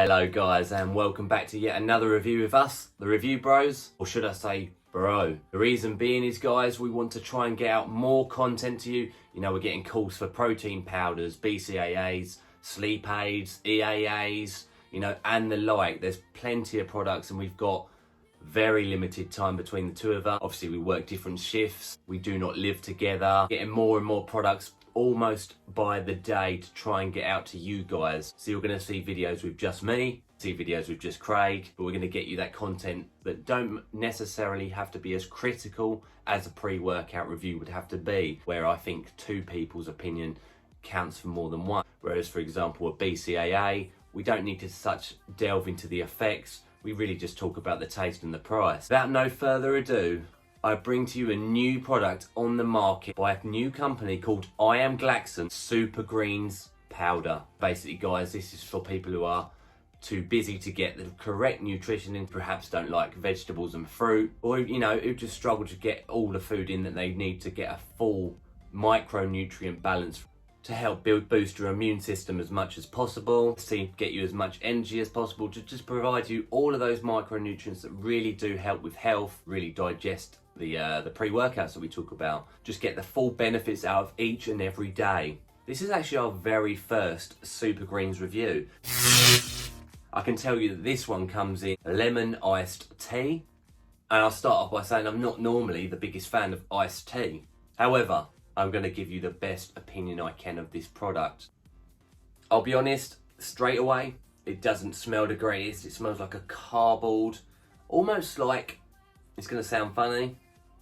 Hello guys, and welcome back to yet another review with us, the Review Bros, or should I say bro. The reason being is, guys, we want to try and get out more content to you. You know, we're getting calls for protein powders, BCAAs, sleep aids, EAAs, you know, and the like. There's plenty of products and we've got very limited time between the two of us. Obviously we work different shifts, we do not live together. Getting more and more products almost by the day to try and get out to you guys. So you're going to see videos with just me, see videos with just Craig, but we're going to get you that content that don't necessarily have to be as critical as a pre-workout review would have to be, where I think two people's opinion counts for more than one. Whereas, for example, a BCAA, we don't need to such delve into the effects, we really just talk about the taste and the price. Without no further ado, I bring to you a new product on the market by a new company called GLAXON Super Greens Powder. Basically, guys, this is for people who are too busy to get the correct nutrition in, perhaps don't like vegetables and fruit, or, you know, who just struggle to get all the food in that they need to get a full micronutrient balance to help boost your immune system as much as possible, to get you as much energy as possible, to just provide you all of those micronutrients that really do help with health, really digest the pre-workouts that we talk about, just get the full benefits out of each and every day. This is actually our very first Super Greens review. I can tell you that this one comes in lemon iced tea, and I'll start off by saying I'm not normally the biggest fan of iced tea. However, I'm going to give you the best opinion I can of this product. I'll be honest, straight away, it doesn't smell the greatest. It smells like a cardboard, almost like, it's going to sound funny,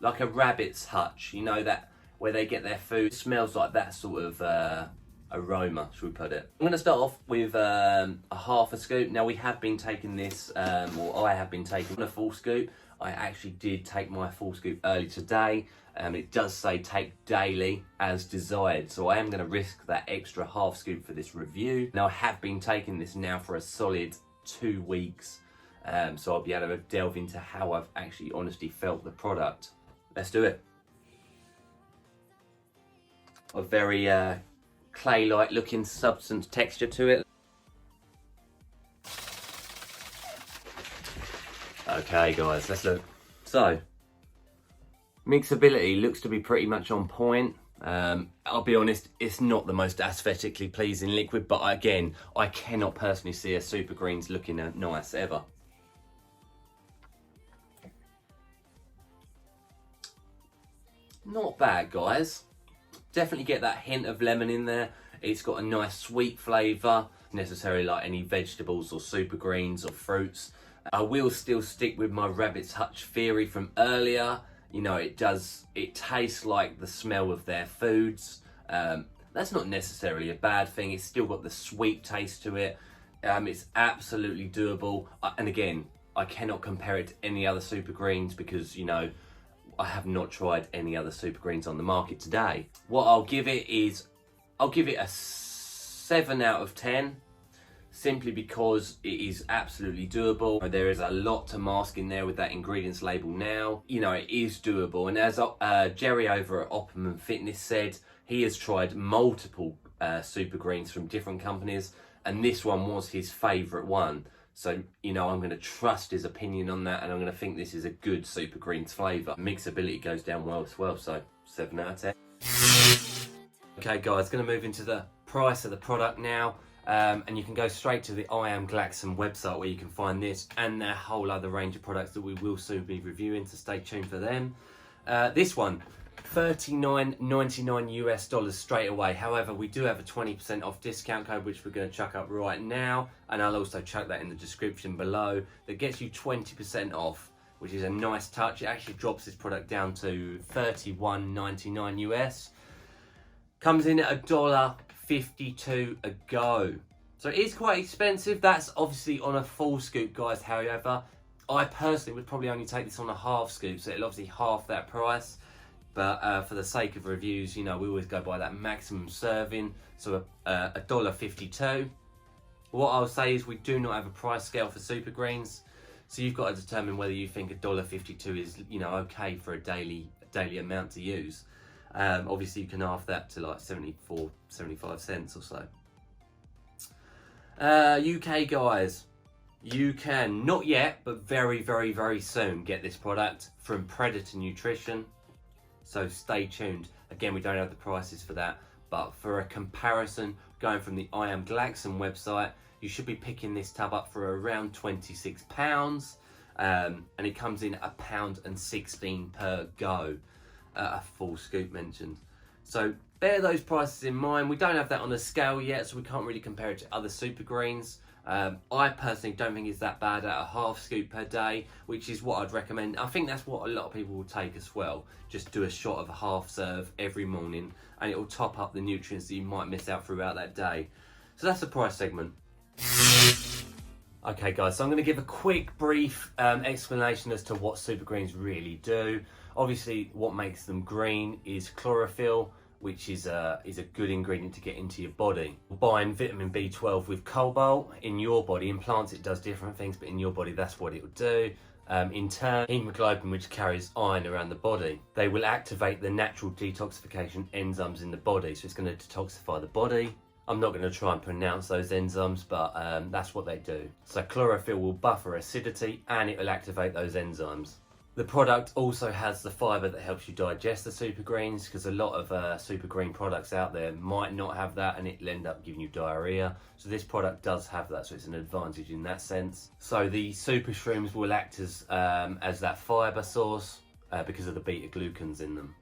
like a rabbit's hutch, you know, that where they get their food. It smells like that sort of aroma, should we put it. I'm going to start off with a half a scoop. Now, we have been taking this, or I have been taking a full scoop. I actually did take my full scoop early today. It does say take daily as desired, so I am going to risk that extra half scoop for this review. Now, I have been taking this now for a solid 2 weeks, so I'll be able to delve into how I've actually honestly felt the product. Let's do it. A very clay-like looking substance texture to it. Okay guys, let's look. So, mixability looks to be pretty much on point. I'll be honest, it's not the most aesthetically pleasing liquid, but again, I cannot personally see a Super Greens looking nice ever. Not bad, guys. Definitely get that hint of lemon in there. It's got a nice sweet flavour, necessarily like any vegetables or super greens or fruits. I will still stick with my rabbit's hutch theory from earlier. You know, it tastes like the smell of their foods. That's not necessarily a bad thing. It's still got the sweet taste to it. It's absolutely doable. And again, I cannot compare it to any other Super Greens because, you know, I have not tried any other Super Greens on the market today. What I'll give it is, I'll give it a 7 out of 10, simply because it is absolutely doable. There is a lot to mask in there with that ingredients label now. You know, it is doable. And as Jerry over at Optimum Fitness said, he has tried multiple Super Greens from different companies, and this one was his favourite one. So, you know, I'm going to trust his opinion on that, and I'm going to think this is a good Super Greens flavour. Mixability goes down well as well, so 7 out of 10. Okay guys, going to move into the price of the product now. And you can go straight to the GLAXON website where you can find this and their whole other range of products that we will soon be reviewing, so stay tuned for them. This one, $39.99 US straight away. However, we do have a 20% off discount code, which we're going to chuck up right now, and I'll also chuck that in the description below. That gets you 20% off, which is a nice touch. It actually drops this product down to $31.99 US. Comes in at $1.52 a go. So it is quite expensive. That's obviously on a full scoop, guys. However, I personally would probably only take this on a half scoop, so it'll obviously half that price. But for the sake of reviews, you know, we always go by that maximum serving, so $1.52. What I'll say is we do not have a price scale for Super Greens, so you've got to determine whether you think $1.52 is, you know, okay for a daily amount to use. Obviously you can half that to like 75 cents or so. UK guys, you can, not yet, but very soon, get this product from Predator Nutrition. So stay tuned. Again, we don't have the prices for that, but for a comparison, going from the I Am GLAXON website, you should be picking this tub up for around £26. And it comes in £1.16 per go, a full scoop mentioned. So bear those prices in mind. We don't have that on the scale yet, so we can't really compare it to other super greens. I personally don't think it's that bad at a half scoop per day, which is what I'd recommend. I think that's what a lot of people will take as well. Just do a shot of a half serve every morning, and it will top up the nutrients that you might miss out throughout that day. So that's the price segment. Okay guys, so I'm going to give a quick brief explanation as to what super greens really do. Obviously what makes them green is chlorophyll, which is a good ingredient to get into your body. Combine vitamin B12 with cobalt in your body. In plants it does different things, but in your body that's what it will do. In turn, hemoglobin, which carries iron around the body, they will activate the natural detoxification enzymes in the body, so it's going to detoxify the body. I'm not going to try and pronounce those enzymes, but that's what they do. So chlorophyll will buffer acidity and it will activate those enzymes. The product also has the fibre that helps you digest the super greens, because a lot of super green products out there might not have that and it'll end up giving you diarrhea. So this product does have that, so it's an advantage in that sense. So the super shrooms will act as that fibre source because of the beta glucans in them.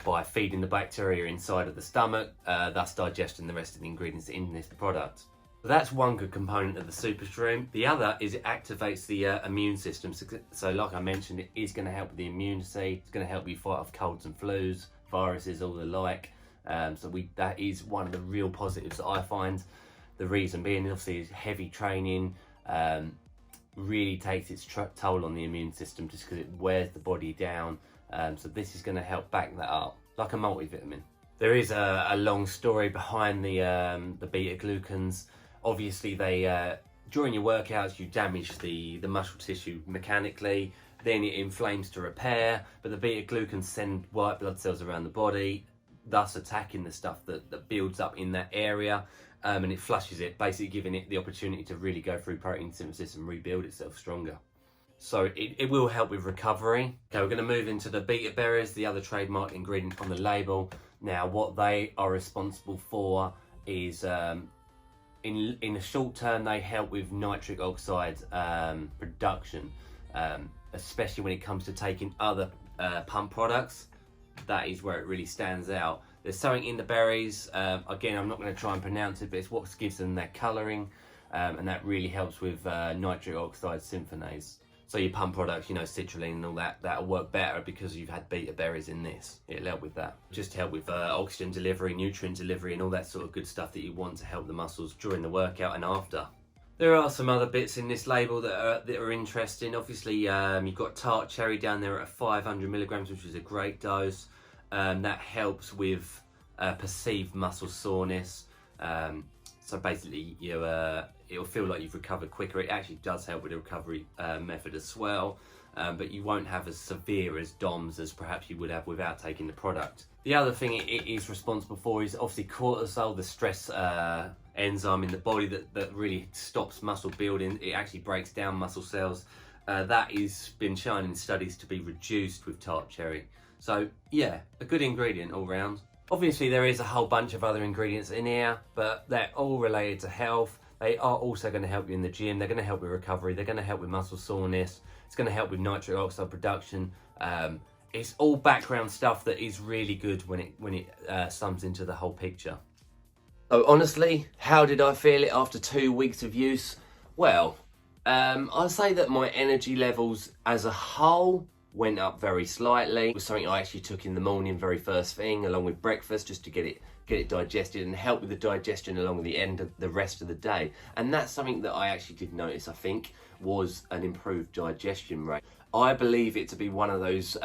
By feeding the bacteria inside of the stomach, thus digesting the rest of the ingredients in this product. So that's one good component of the super shroom. The other is it activates the immune system. So like I mentioned, it is going to help with the immunity. It's going to help you fight off colds and flus, viruses, all the like. That is one of the real positives that I find. The reason being, obviously, is heavy training really takes its toll on the immune system, just because it wears the body down. So this is going to help back that up, like a multivitamin. There is a long story behind the beta glucans. Obviously, they during your workouts you damage the muscle tissue mechanically, then it inflames to repair. But the beta glucans send white blood cells around the body, thus attacking the stuff that builds up in that area, and it flushes it, basically giving it the opportunity to really go through protein synthesis and rebuild itself stronger. So it will help with recovery. Okay, we're going to move into the beta berries, the other trademark ingredient on the label. Now, what they are responsible for is, in the short term, they help with nitric oxide production, especially when it comes to taking other pump products. That is where it really stands out. There's something in the berries, again, I'm not going to try and pronounce it, but it's what gives them their colouring, and that really helps with nitric oxide synthase. So your pump products, citrulline and all that, that'll work better because you've had beta berries in this. It'll help with that. Just help with oxygen delivery, nutrient delivery, and all that sort of good stuff that you want to help the muscles during the workout and after. There are some other bits in this label that are interesting. Obviously, you've got tart cherry down there at 500 milligrams, which is a great dose. That helps with perceived muscle soreness. So basically, it'll feel like you've recovered quicker. It actually does help with the recovery method as well, but you won't have as severe as DOMS as perhaps you would have without taking the product. The other thing it is responsible for is obviously cortisol, the stress enzyme in the body that really stops muscle building. It actually breaks down muscle cells. That has been shown in studies to be reduced with tart cherry. So yeah, a good ingredient all round. Obviously there is a whole bunch of other ingredients in here, but they're all related to health. They are also going to help you in the gym. They're going to help with recovery. They're going to help with muscle soreness. It's going to help with nitric oxide production. It's all background stuff that is really good when it sums into the whole picture. So honestly, how did I feel it after 2 weeks of use? Well, I'll say that my energy levels as a whole went up very slightly. It was something I actually took in the morning, very first thing, along with breakfast, just to get it digested and help with the digestion along the end of the rest of the day. And that's something that I actually did notice, I think, was an improved digestion rate. I believe it to be one of those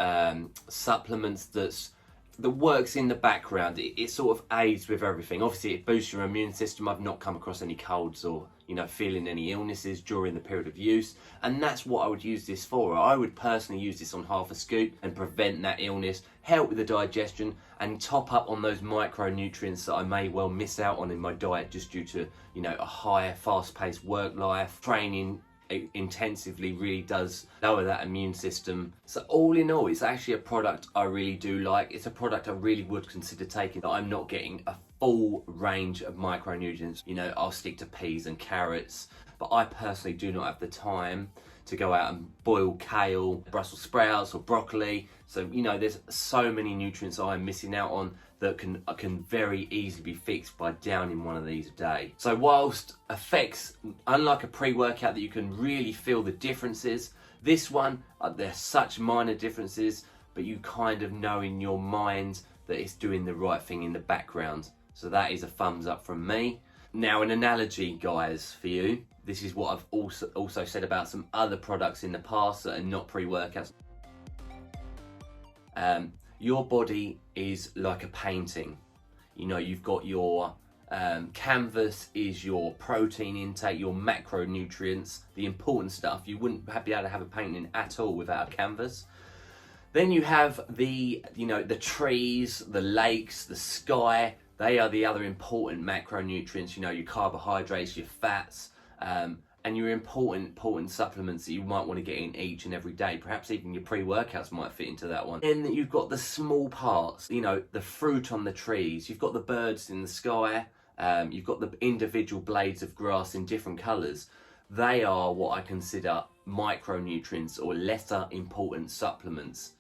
supplements that's that works in the background. It sort of aids with everything. Obviously, it boosts your immune system. I've not come across any colds or, you know, feeling any illnesses during the period of use. And that's what I would use this for. I would personally use this on half a scoop and prevent that illness, help with the digestion, and top up on those micronutrients that I may well miss out on in my diet just due to, you know, a higher, fast-paced work life. Training intensively really does lower that immune system. So all in all, it's actually a product I really do like. It's a product I really would consider taking, that I'm not getting a full range of micronutrients. You know, I'll stick to peas and carrots, but I personally do not have the time to go out and boil kale, Brussels sprouts or broccoli. So, you know, there's so many nutrients I'm missing out on that can very easily be fixed by downing one of these a day. So whilst effects, unlike a pre-workout that you can really feel the differences, this one, there's such minor differences, but you kind of know in your mind that it's doing the right thing in the background. So that is a thumbs up from me. Now, an analogy, guys, for you. This is what I've also said about some other products in the past that are not pre-workouts. Your body is like a painting. You know, you've got your canvas is your protein intake, your macronutrients, the important stuff. You wouldn't be able to have a painting at all without a canvas. Then you have the, you know, the trees, the lakes, the sky. They are the other important macronutrients. You know, your carbohydrates, your fats, and your important supplements that you might want to get in each and every day. Perhaps even your pre-workouts might fit into that one. Then you've got the small parts, you know, the fruit on the trees. You've got the birds in the sky. You've got the individual blades of grass in different colours. They are what I consider micronutrients or lesser important supplements,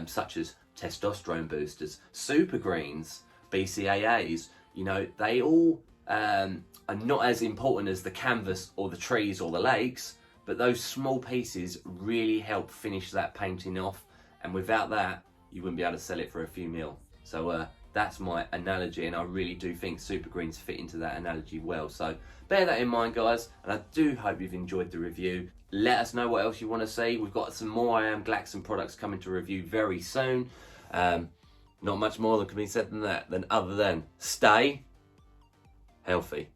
such as testosterone boosters, super greens, BCAAs. You know, they all are not as important as the canvas or the trees or the lakes, but those small pieces really help finish that painting off, and without that you wouldn't be able to sell it for a few mil. So that's my analogy, and I really do think super greens fit into that analogy well. So bear that in mind, guys, and I do hope you've enjoyed the review. Let us know what else you want to see. We've got some more GLAXON products coming to review very soon. Not much more that can be said than that, other than stay healthy.